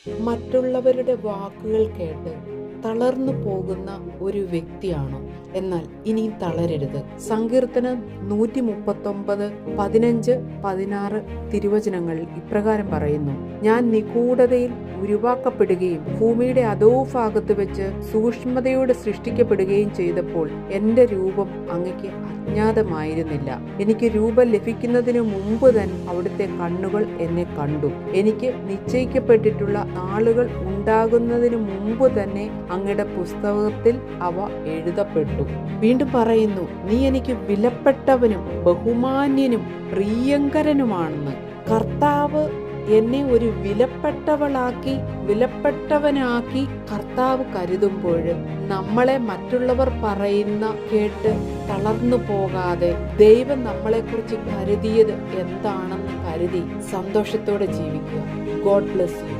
മറ്റുള്ളവരുടെ വാക്കുകൾ കേട്ട് തളർന്നു പോകുന്ന ഒരു വ്യക്തിയാണോ? എന്നാൽ ഇനിയും തളരരുത്. സങ്കീർത്തനം 139, 15, 16 തിരുവചനങ്ങൾ ഇപ്രകാരം പറയുന്നു: ഞാൻ നിഗൂഢതയിൽ ഉരുവാക്കപ്പെടുകയും ഭൂമിയുടെ അധോഭാഗത്ത് വെച്ച് സൂക്ഷ്മതയോടെ സൃഷ്ടിക്കപ്പെടുകയും ചെയ്തപ്പോൾ എൻ്റെ രൂപം അങ്ങയ്ക്ക് അജ്ഞാതമായിരുന്നില്ല. എനിക്ക് രൂപം ലഭിക്കുന്നതിന് മുമ്പ് തന്നെ അവിടുത്തെ കണ്ണുകൾ എന്നെ കണ്ടു. എനിക്ക് നിശ്ചയിക്കപ്പെട്ടിട്ടുള്ള നാളുകൾ ഉണ്ടാകുന്നതിന് മുമ്പ് തന്നെ അങ്ങയുടെ പുസ്തകത്തിൽ അവ എഴുതപ്പെട്ടു. വീണ്ടും പറയുന്നു: നീ എനിക്ക് വിലപ്പെട്ടവനും ബഹുമാന്യനും പ്രിയങ്കരനുമാണെന്ന്. കർത്താവ് എന്നെ ഒരു വിലപ്പെട്ടവനാക്കി കർത്താവ് കരുതുമ്പോൾ നമ്മളെ മറ്റുള്ളവർ പറയുന്ന കേട്ട് തളർന്നു പോകാതെ ദൈവം നമ്മളെക്കുറിച്ച് കരുതിയത് എന്താണെന്ന് കരുതി സന്തോഷത്തോടെ ജീവിക്കുക. God bless you.